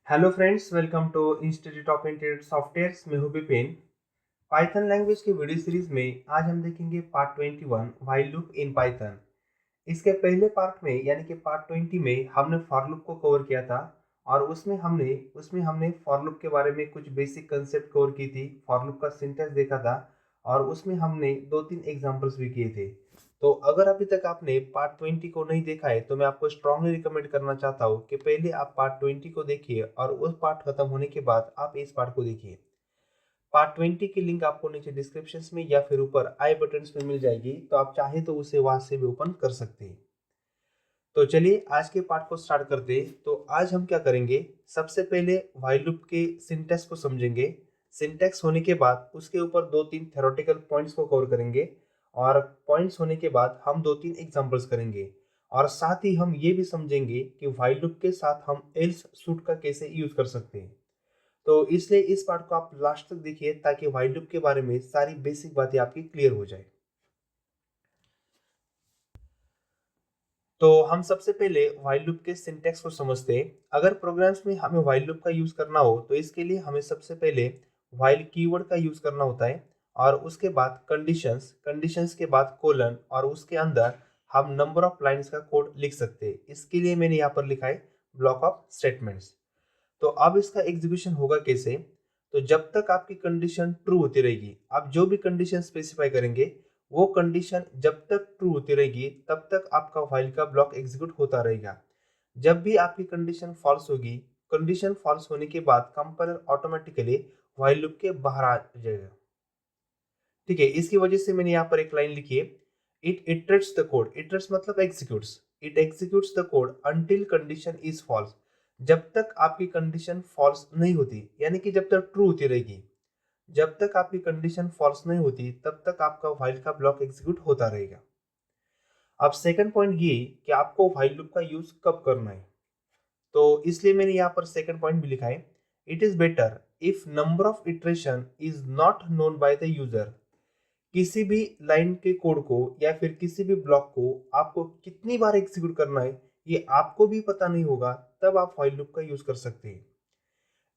Hello friends, welcome to institute of integrated software. मैं हूं Vipin. Python language की video series में आज हम देखेंगे part 21 while loop in Python. इसके पहले पार्ट में यानी कि पार्ट 20 में हमने फॉर लूप को कवर किया था और उसमें हमने फॉर लूप के बारे में कुछ बेसिक कंसेप्ट कवर की थी, फॉर लूप का सिंटैक्स देखा था और उसमें हमने दो तीन एग्जांपल्स भी किए थे। तो अगर अभी तक आपने पार्ट 20 को नहीं देखा है तो मैं आपको स्ट्रांगली रिकमेंड करना चाहता हूँ कि पहले आप पार्ट 20 को देखिए और उस पार्ट खत्म होने के बाद आप इस पार्ट को देखिए। पार्ट 20 की लिंक आपको नीचे डिस्क्रिप्शन में या फिर ऊपर आई बटन में मिल जाएगी, तो आप चाहे तो उसे वहां से भी ओपन कर सकते हैं। तो चलिए आज के पार्ट को स्टार्ट करते हैं। तो आज हम क्या करेंगे, सबसे पहले व्हाइल लूप के सिंटैक्स को समझेंगे। सिंटैक्स होने के बाद उसके ऊपर दो तीन थ्योरेटिकल पॉइंट्स को कवर करेंगे और पॉइंट्स होने के बाद हम दो तीन एग्जांपल्स करेंगे और साथ ही हम ये भी समझेंगे कि व्हाइल लूप के साथ हम एल्स सूट का कैसे यूज कर सकते हैं। तो इसलिए इस पार्ट को आप लास्ट तक देखिए ताकि व्हाइल लूप के बारे में सारी बेसिक बातें आपकी क्लियर हो जाए। तो हम सबसे पहले व्हाइल लूप के सिंटैक्स को समझते हैं। अगर प्रोग्राम्स में हमें व्हाइल लूप का यूज करना हो तो इसके लिए हमें सबसे पहले व्हाइल कीवर्ड का यूज करना होता है और उसके बाद कंडीशंस, कंडीशंस के बाद कोलन और उसके अंदर हम नंबर ऑफ लाइंस का कोड लिख सकते हैं। इसके लिए मैंने यहाँ पर लिखा है ब्लॉक ऑफ स्टेटमेंट्स। तो अब इसका एग्जीक्यूशन होगा कैसे, तो जब तक आपकी कंडीशन ट्रू होती रहेगी, आप जो भी कंडीशन स्पेसिफाई करेंगे वो कंडीशन जब तक ट्रू होती रहेगी तब तक आपका व्हाइल का ब्लॉक एग्जीक्यूट होता रहेगा। जब भी आपकी कंडीशन फॉल्स होगी, कंडीशन फॉल्स होने के बाद कंपाइलर ऑटोमेटिकली व्हाइल लूप के बाहर आ जाएगा। ठीक है, इसकी वजह से मैंने यहाँ पर एक लाइन लिखी है, it iterates the code. Iterates मतलब executes, it executes the code until condition is false. जब तक आपकी कंडीशन फॉल्स नहीं होती, यानी कि जब तक ट्रू होती रहेगी, जब तक आपकी कंडीशन फॉल्स नहीं होती तब तक आपका व्हाइल का ब्लॉक एग्जीक्यूट होता रहेगा। अब सेकंड पॉइंट ये कि आपको व्हाइल लूप का यूज कब करना है, तो इसलिए मैंने यहाँ पर सेकंड पॉइंट भी लिखा है, it is better if number of iteration is not known by the user. किसी भी लाइन के कोड को या फिर किसी भी ब्लॉक को आपको कितनी बार एग्जीक्यूट करना है ये आपको भी पता नहीं होगा, तब आप व्हाइल लूप का यूज कर सकते हैं।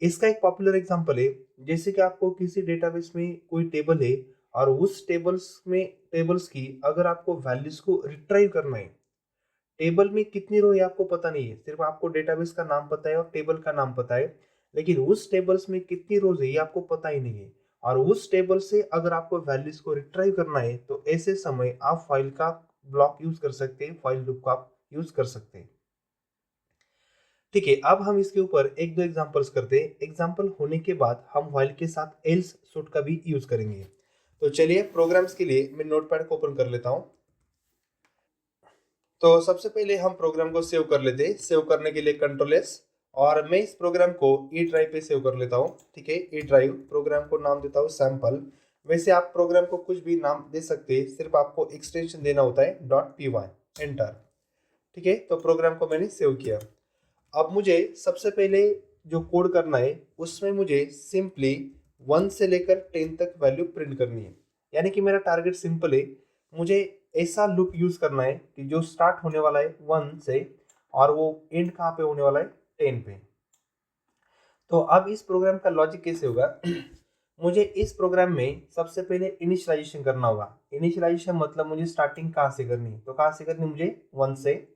इसका एक पॉपुलर एग्जांपल है, जैसे कि आपको किसी डेटाबेस में कोई टेबल है और उस टेबल्स की अगर आपको वैल्यूज को रिट्राइव करना है। टेबल में कितनी रो है आपको पता नहीं है, सिर्फ आपको डेटाबेस का नाम पता है और टेबल का नाम पता है, लेकिन उस टेबल्स में कितनी रोज है ये आपको पता ही नहीं है। और उस टेबल से अगर आपको वैल्यूज को रिट्राइव करना है तो ऐसे समय आप फाइल का ब्लॉक यूज कर सकते हैं, फाइल लूप का आप यूज कर सकते हैं। ठीक है, अब हम इसके ऊपर एक दो एग्जांपल्स करते हैं। एग्जांपल होने के बाद हम व्हाइल के साथ एल्स सूट का भी यूज करेंगे। तो चलिए प्रोग्राम्स के लिए मैं नोटपैड को ओपन कर लेता हूँ। तो सबसे पहले हम प्रोग्राम को सेव कर लेते हैं। सेव करने के लिए कंट्रोल एस, और मैं इस प्रोग्राम को ई ड्राइव पे सेव कर लेता हूँ। ठीक है, ई ड्राइव प्रोग्राम को नाम देता हूँ सैंपल। वैसे आप प्रोग्राम को कुछ भी नाम दे सकते हैं, सिर्फ आपको एक्सटेंशन देना होता है .py, एंटर। ठीक है, तो प्रोग्राम को मैंने सेव किया। अब मुझे सबसे पहले जो कोड करना है उसमें मुझे सिंपली 1 से लेकर 10 तक वैल्यू प्रिंट करनी है। यानी कि मेरा टारगेट सिंपल है, मुझे ऐसा लूप यूज करना है कि जो स्टार्ट होने वाला है 1 से और वो एंड कहाँ पे होने वाला है 10 पे। तो अब इस प्रोग्राम का लॉजिक कैसे होगा मुझे इस प्रोग्राम में सबसे पहले इनिशियलाइजेशन करना होगा। इनिशियलाइजेशन मतलब मुझे स्टार्टिंग कहाँ से करनी है, तो कहाँ से करनी है मुझे 1 से।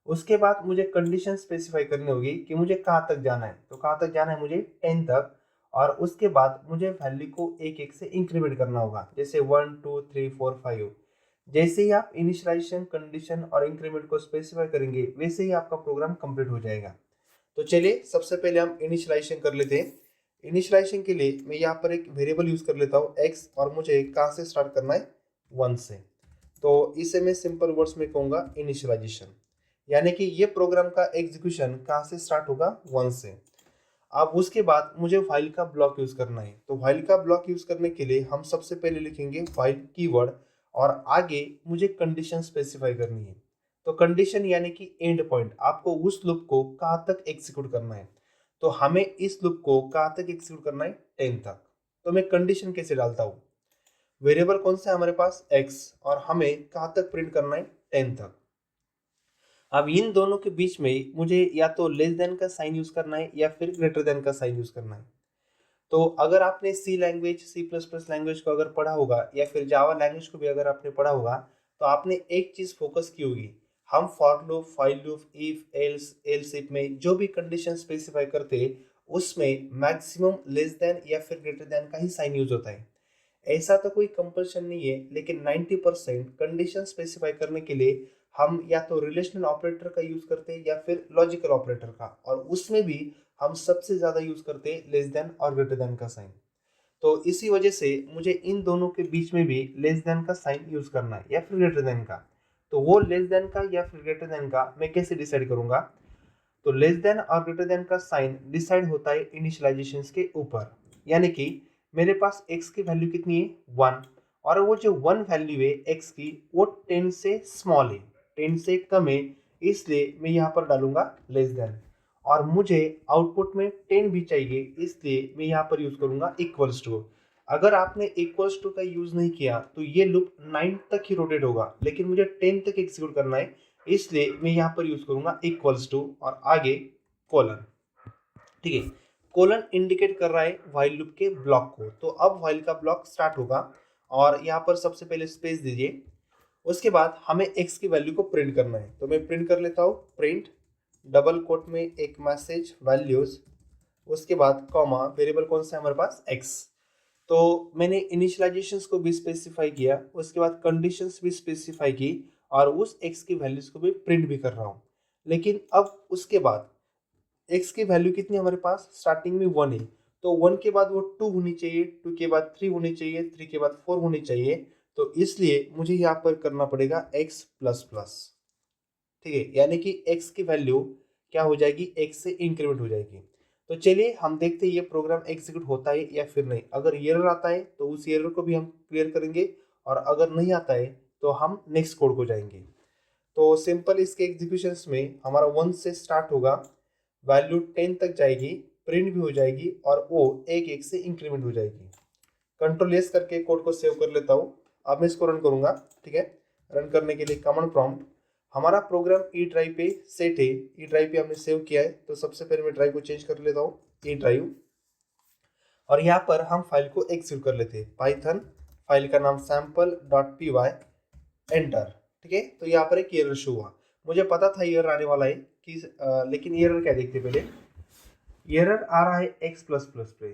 उसके बाद मुझे कंडीशन स्पेसिफाई करनी होगी कि मुझे कहाँ तक जाना है, तो कहाँ तक जाना है मुझे 10 तक। और उसके बाद मुझे वैल्यू को एक एक से इंक्रीमेंट करना होगा, जैसे 1 2 3 4 5। जैसे ही आप इनिशियलाइजेशन, कंडीशन और इंक्रीमेंट को स्पेसिफाई करेंगे वैसे ही आपका प्रोग्राम कंप्लीट हो जाएगा। तो चलिए सबसे पहले हम इनिशियलाइजेशन कर लेते हैं। इनिशियलाइजेशन के लिए मैं यहाँ पर एक वेरिएबल यूज कर लेता हूँ x, और मुझे कहाँ से स्टार्ट करना है 1 से। तो इसे मैं सिंपल वर्ड्स में कहूँगा इनिशियलाइजेशन, यानी कि ये प्रोग्राम का एग्जीक्यूशन कहाँ से स्टार्ट होगा 1 से। अब उसके बाद मुझे व्हाइल का ब्लॉक यूज करना है। तो व्हाइल का ब्लॉक यूज करने के लिए हम सबसे पहले लिखेंगे व्हाइल कीवर्ड और आगे मुझे कंडीशन स्पेसिफाई करनी है। तो कंडीशन यानी कि एंड पॉइंट, आपको उस लूप को कहाँ तक एग्जीक्यूट करना है। तो हमें इस लूप को कहाँ तक एग्जीक्यूट करना है 10 तक। तो मैं कंडीशन कैसे डालता हूँ, वेरिएबल कौन सा है हमारे पास x, और हमें कहाँ तक प्रिंट करना है 10 तक। अब इन दोनों के बीच में मुझे या तो लेस देन का साइन यूज करना है या फिर ग्रेटर देन का साइन यूज करना है। तो अगर आपने C language, C plus plus language को अगर पढ़ा होगा या फिर जावा लैंग्वेज को भी अगर आपने पढ़ा होगा, तो आपने एक चीज फोकस की होगी। हम for loop, file loop, if, else, else if में जो भी कंडीशन स्पेसिफाई करते हैं उसमें मैक्सिमम लेस देन या फिर ग्रेटर देन का ही साइन यूज होता है। ऐसा तो कोई कंपल्शन नहीं है, लेकिन 90% कंडीशन स्पेसिफाई करने के लिए हम या तो रिलेशनल ऑपरेटर का यूज करते हैं या फिर लॉजिकल ऑपरेटर का, और उसमें भी हम सबसे ज्यादा यूज करते हैं लेस देन और ग्रेटर देन का साइन। तो इसी वजह से मुझे इन दोनों के बीच में भी लेस देन का साइन यूज करना है या फिर ग्रेटर देन का। तो वो लेस देन का या फिर ग्रेटर देन का मैं कैसे डिसाइड करूंगा? तो लेस देन और ग्रेटर देन का साइन डिसाइड होता है इनिशियलाइजेशंस के ऊपर। यानी कि मेरे पास x की वैल्यू कितनी है? 1। और वो जो 1 वैल्यू है x की, वो 10 से स्मॉल है, 10 से कम है, इसलिए मैं यहाँ पर डालूंगा लेस देन। और मुझे आउटपुट में 10 भी चाहिए, इसलिए मैं यहाँ पर यूज करूंगा इक्वल्स टू। अगर आपने इक्वल्स टू का यूज नहीं किया तो ये लूप 9 तक ही रोटेट होगा, लेकिन मुझे 10 तक एग्जीक्यूट करना है, इसलिए मैं यहाँ पर यूज करूंगा इक्वल्स टू और आगे कोलन। ठीक है, कोलन इंडिकेट कर रहा है व्हाइल लूप के ब्लॉक को। तो अब व्हाइल का ब्लॉक स्टार्ट होगा और यहाँ पर सबसे पहले स्पेस दीजिए। उसके बाद हमें x की वैल्यू को प्रिंट करना है, तो मैं प्रिंट कर लेता हूँ, प्रिंट डबल कोट में एक मैसेज वैल्यूज, उसके बाद कॉमा, वेरिएबल कौन सा है हमारे पास? x। तो मैंने इनिशियलाइजेशंस को भी स्पेसिफाई किया, उसके बाद कंडीशंस भी स्पेसिफाई की, और उस x की वैल्यूज को भी प्रिंट भी कर रहा हूँ। लेकिन अब उसके बाद x की वैल्यू कितनी हमारे पास? स्टार्टिंग में 1 है, तो 1 के बाद वो 2 होनी चाहिए, 2 के बाद 3 होनी चाहिए, 3 के बाद 4 होनी चाहिए। तो इसलिए मुझे यहाँ पर करना पड़ेगा x प्लस प्लस। ठीक है, यानी कि x की वैल्यू क्या हो जाएगी? x से इंक्रीमेंट हो जाएगी। तो चलिए हम देखते हैं ये प्रोग्राम एग्जीक्यूट होता है या फिर नहीं। अगर एरर आता है तो उस एरर को भी हम क्लियर करेंगे, और अगर नहीं आता है तो हम नेक्स्ट कोड को जाएंगे। तो सिंपल इसके एग्जीक्यूशंस में हमारा 1 से स्टार्ट होगा, वैल्यू 10 तक जाएगी, प्रिंट भी हो जाएगी, और वो एक एक से इंक्रीमेंट हो जाएगी। कंट्रोल एस करके कोड को सेव कर लेता हूँ। अब मैं इसको रन करूंगा। ठीक है, रन करने के लिए कमांड प्रॉम्प्ट, हमारा प्रोग्राम ई ड्राइव पे सेट है, ई ड्राइव पे हमने सेव किया है, तो सबसे पहले मैं ड्राइव को चेंज कर लेता हूँ, ई ड्राइव। और यहाँ पर हम फाइल को एक्सिक्यूट कर लेते हैं, पाइथन, फाइल का नाम sample.py, एंटर। ठीक है, तो यहाँ पर एक एरर शो हुआ। मुझे पता था एरर आने वाला है कि लेकिन एरर क्या देखते पहले। एरर आ रहा है x प्लस प्लस पे।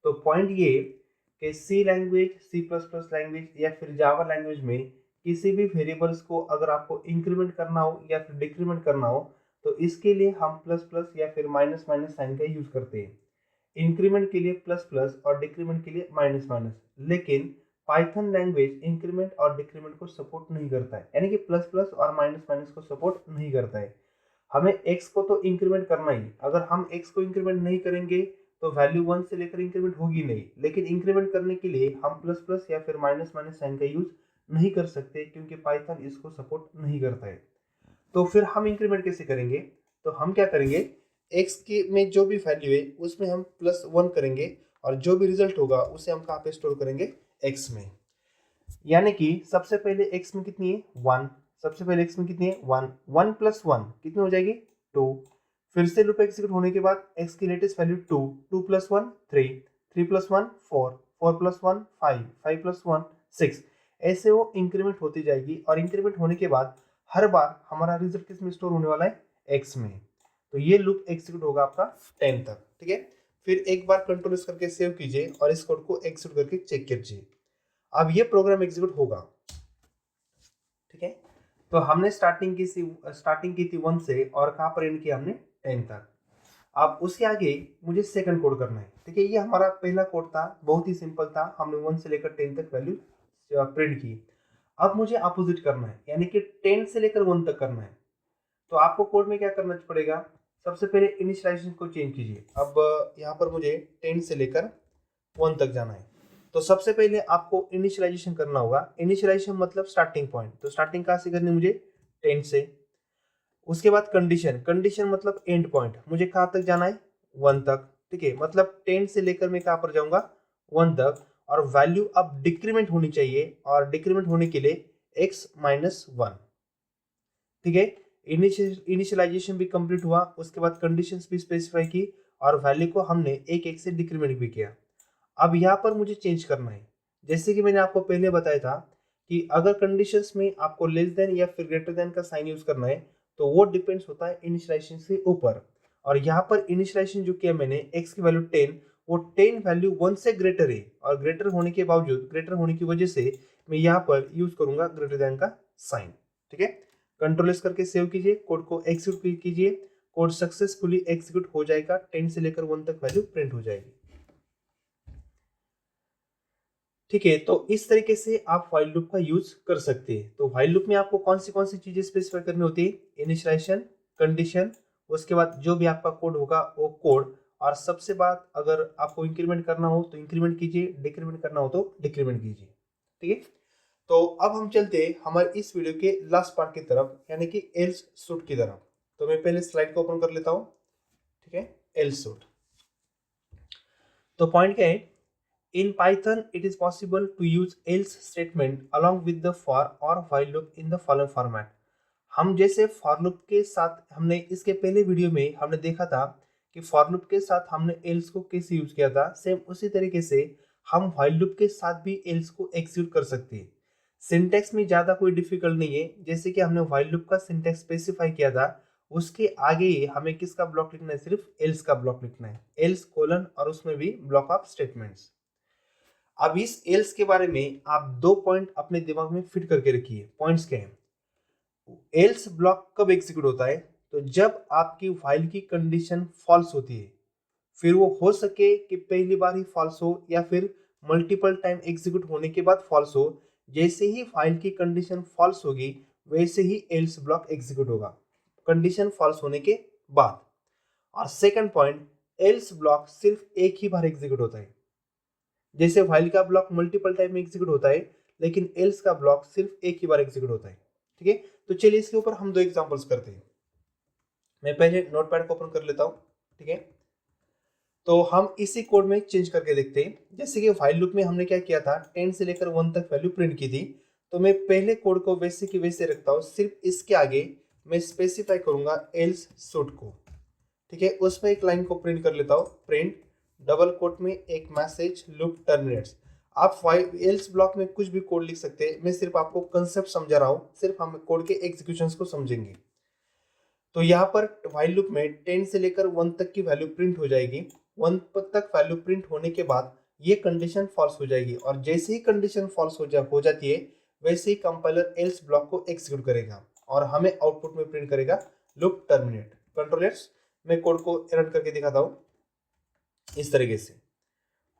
तो पॉइंट ये कि C language, C plus plus language या फिर जावा लैंग्वेज में किसी भी वेरिएबल्स को अगर आपको इंक्रीमेंट करना हो या फिर डिक्रीमेंट करना हो, तो इसके लिए हम प्लस प्लस या फिर माइनस माइनस साइन का यूज करते हैं। इंक्रीमेंट के लिए प्लस प्लस और डिक्रीमेंट के लिए माइनस माइनस। लेकिन पाइथन लैंग्वेज इंक्रीमेंट और डिक्रीमेंट को सपोर्ट नहीं करता है, यानी कि प्लस प्लस और माइनस माइनस को सपोर्ट नहीं करता है। हमें x को तो इंक्रीमेंट करना ही, अगर हम x को इंक्रीमेंट नहीं करेंगे तो वैल्यू 1 से लेकर इंक्रीमेंट होगी नहीं। लेकिन इंक्रीमेंट करने के लिए हम प्लस प्लस या फिर माइनस माइनस साइन का यूज नहीं कर सकते, क्योंकि पाइथन इसको सपोर्ट नहीं करता है। तो फिर हम इंक्रीमेंट कैसे करेंगे? तो हम क्या करेंगे, x के में जो भी वैल्यू है उसमें हम +1 करेंगे, और जो भी रिजल्ट होगा उसे हम कहाँ पे स्टोर करेंगे? x में। यानी कि सबसे पहले x में कितनी है? 1। सबसे पहले x में कितनी है? 1। 1 + 1 कितनी हो जाएगी? 2। फिर से लूप एग्जीक्यूट होने के बाद x की लेटेस्ट वैल्यू 2, 2 + 1 3, 3 + 1 4, 4 + 1 5, 5 + 1 6। ऐसे वो इंक्रीमेंट होती जाएगी, और इंक्रीमेंट होने के बाद हर बार हमारा रिजल्ट किस में स्टोर होने वाला है? x में। तो ये लूप एग्जीक्यूट होगा आपका 10 तक। ठीक है, फिर एक बार कंट्रोल एस करके सेव कीजिए और इस कोड को एग्जीक्यूट करके चेक कीजिए। अब ये प्रोग्राम एग्जीक्यूट होगा। ठीक है, तो हमने स्टार्टिंग की थी 1 से, और कहाँ पर एंड किया हमने? 10 तक। अब उसके आगे मुझे सेकंड कोड करना है। ठीक है, ये हमारा पहला कोड था, बहुत ही सिंपल था, हमने 1 से लेकर 10 तक वैल्यू प्रिंट की। अब मुझे अपोजिट करना है, यानी कि 10 से लेकर 1 तक करना है। तो आपको कोड में क्या करना पड़ेगा? सबसे पहले इनिशियलाइजेशन को चेंज कीजिए। अब यहाँ पर मुझे 10 से लेकर 1 तक जाना है, तो सबसे पहले आपको इनिशियलाइजेशन करना होगा। इनिशियलाइजेशन मतलब स्टार्टिंग पॉइंट, तो स्टार्टिंग कहाँ से करनी है मुझे? 10 से। उसके बाद कंडीशन, कंडीशन मतलब एंड पॉइंट, मुझे कहाँ तक जाना है? 1 तक। ठीक है, मतलब 10 से लेकर मैं कहाँ पर जाऊंगा? 1 तक। और वैल्यू अब डिक्रीमेंट होनी चाहिए, और डिक्रीमेंट होने के लिए x - 1। ठीक है, इनिशियलाइजेशन भी कंप्लीट हुआ, उसके बाद कंडीशंस भी स्पेसिफाई की और वैल्यू को हमने एक एक से डिक्रीमेंट भी किया। अब यहाँ पर मुझे चेंज करना है। जैसे कि मैंने आपको पहले बताया था कि अगर कंडीशंस में आपको लेस देन या फिर ग्रेटर देन का साइन यूज करना है तो वो डिपेंड्स होता है इनिशियलाइजेशन से ऊपर। और यहाँ पर इनिशियलाइजेशन जो किया मैंने x की वैल्यू 10, वो 10 वैल्यू 1 से ग्रेटर है और ग्रेटर होने के बावजूद, ग्रेटर होने की वजह से मैं यहाँ पर यूज करूंगा ग्रेटर देन का साइन। ठीक है, कंट्रोल एस करके सेव कीजिए, कोड को एग्जीक्यूट कीजिए, कोड सक्सेसफुली एग्जीक्यूट हो जाएगा, 10 से लेकर 1 तक वैल्यू प्रिंट हो जाएगी। ठीक है, तो इस तरीके से आप व्हाइल लूप का यूज कर सकते हैं। तो व्हाइल लूप में आपको कौन सी चीजें स्पेसिफाई करनी होती है? इनिशियलाइजेशन, कंडीशन, उसके बाद जो भी आपका कोड होगा वो कोड, और सबसे बात अगर आपको इंक्रीमेंट करना हो तो इंक्रीमेंट कीजिए, डिक्रीमेंट करना हो तो डिक्रीमेंट कीजिए। ठीक है, तो अब हम चलते हैं हमारे इस वीडियो के लास्ट पार्ट की तरफ, यानी कि एल्स सूट की तरफ। तो मैं पहले स्लाइड को ओपन कर लेता हूँ। ठीक है, एल्स सूट। तो पॉइंट क्या है? In Python, it is possible to use else statement along with the for or while loop in the following format. हम जैसे for loop के साथ, हमने इसके पहले वीडियो में हमने देखा था कि for loop के साथ हमने else को कैसे यूज किया था, सेम उसी तरीके से हम while loop के साथ भी else को एक्सिक्यूट कर सकते हैं। सिंटेक्स में ज़्यादा कोई डिफिकल्ट नहीं है, जैसे कि हमने while loop का सिंटेक्स स्पेसिफाई किया था, उसके आगे ही हमें किसका ब्लॉक लिखना है? सिर्फ else का ब्लॉक लिखना है, else कोलन और उसमें भी ब्लॉक ऑफ स्टेटमेंट्स। अब इस एल्स के बारे में आप 2 पॉइंट अपने दिमाग में फिट करके रखिए। पॉइंट्स क्या हैं? एल्स ब्लॉक कब एग्जीक्यूट होता है? तो जब आपकी व्हाइल की कंडीशन फॉल्स होती है, फिर वो हो सके कि पहली बार ही फॉल्स हो या फिर मल्टीपल टाइम एग्जीक्यूट होने के बाद फॉल्स हो। जैसे ही व्हाइल की कंडीशन फॉल्स होगी वैसे ही एल्स ब्लॉक एग्जीक्यूट होगा, कंडीशन फॉल्स होने के बाद। और सेकंड पॉइंट, एल्स ब्लॉक सिर्फ एक ही बार एग्जीक्यूट होता है। जैसे व्हाइल का ब्लॉक मल्टीपल टाइम एग्जीक्यूट होता है, लेकिन एल्स का ब्लॉक सिर्फ एक ही बार एग्जीक्यूट होता है। ठीक है, तो चलिए इसके ऊपर हम 2 एग्जांपल्स करते हैं। मैं पहले नोटपैड को ओपन कर लेता हूं। ठीक है, तो हम इसी कोड में चेंज करके देखते हैं। जैसे कि व्हाइल लूप में हमने क्या किया था, 10 से लेकर 1 तक वैल्यू प्रिंट की थी, तो मैं पहले कोड को वैसे की वैसे रखता हूं, सिर्फ इसके आगे मैं स्पेसिफाई करूंगा एल्स सूट को। ठीक है, उसमें एक लाइन को प्रिंट कर लेता हूं, प्रिंट डबल कोट में एक मैसेज लूप टर्मिनेट्स। आप एल्स ब्लॉक में कुछ भी कोड लिख सकते हैं, मैं सिर्फ आपको कंसेप्ट समझा रहा हूं, सिर्फ हम कोड के एग्जीक्यूशंस को समझेंगे। तो यहाँ पर व्हाइल लूप में 10 से लेकर 1 तक की वैल्यू प्रिंट हो जाएगी। 1 तक वैल्यू प्रिंट होने के बाद ये कंडीशन फॉल्स हो जाएगी, और जैसे ही कंडीशन फॉल्स हो जाती है वैसे ही कंपाइलर एल्स ब्लॉक को एग्जीक्यूट करेगा और हमें आउटपुट में प्रिंट करेगा लूप टर्मिनेट। कंट्रोल एस, मैं कोड को रन करके दिखाता हूँ इस तरीके से।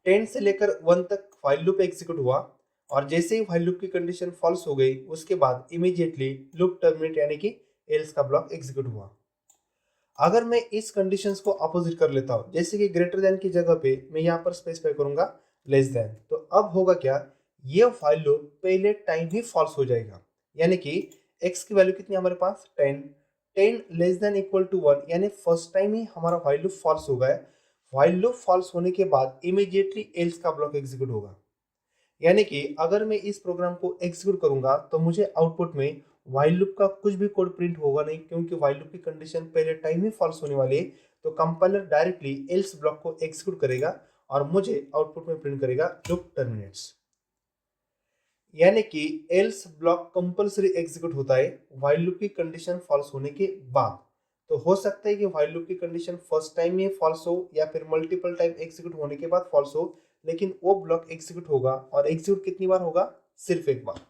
10 से लेकर 1 तक व्हाइल लूप एग्जीक्यूट हुआ, और जैसे ही व्हाइल लूप की कंडीशन फॉल्स हो गई उसके बाद इमीडिएटली लूप टर्मिनेट यानी कि एल्स का ब्लॉक एग्जीक्यूट हुआ। अगर मैं इस कंडीशंस को अपोजिट कर लेता हूं, जैसे कि ग्रेटर देन की जगह पे मैं यहाँ पर स्पेसिफाई करूंगा लेस देन, तो अब होगा क्या, ये व्हाइल लूप पहले टाइम ही फॉल्स हो जाएगा। यानी कि x की वैल्यू कितनी हमारे पास 10 लेस देन इक्वल टू 1, यानी फर्स्ट टाइम ही हमारा व्हाइल लूप फॉल्स हो गया। व्हाइल लूप फॉल्स होने के बाद इमीडिएटली एल्स का ब्लॉक एग्जीक्यूट होगा। यानी कि अगर मैं इस प्रोग्राम को एग्जीक्यूट करूंगा तो मुझे आउटपुट में व्हाइल लूप का कुछ भी कोड प्रिंट होगा नहीं, क्योंकि व्हाइल लूप की कंडीशन पहले टाइम ही फॉल्स होने वाली है। तो कंपाइलर डायरेक्टली एल्स ब्लॉक को एग्जीक्यूट करेगा और मुझे आउटपुट में प्रिंट करेगा लूप टर्मिनेट्स। यानी कि एल्स ब्लॉक कंपल्सरी एग्जीक्यूट होता है व्हाइल लूप की कंडीशन फॉल्स होने के बाद। तो हो सकता है कि व्हाइल लूप की कंडीशन फर्स्ट टाइम में फॉल्स हो या फिर मल्टीपल टाइम एग्जीक्यूट होने के बाद फॉल्स हो, लेकिन वो ब्लॉक एग्जीक्यूट होगा, और एग्जीक्यूट कितनी बार होगा? सिर्फ एक बार।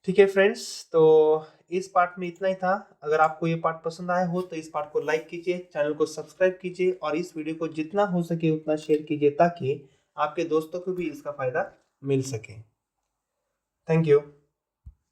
ठीक है फ्रेंड्स, तो इस पार्ट में इतना ही था। अगर आपको ये पार्ट पसंद आया हो तो इस पार्ट को लाइक कीजिए, चैनल को सब्सक्राइब कीजिए और इस वीडियो को जितना हो सके उतना शेयर कीजिए ताकि आपके दोस्तों को भी इसका फायदा मिल सके। Thank you.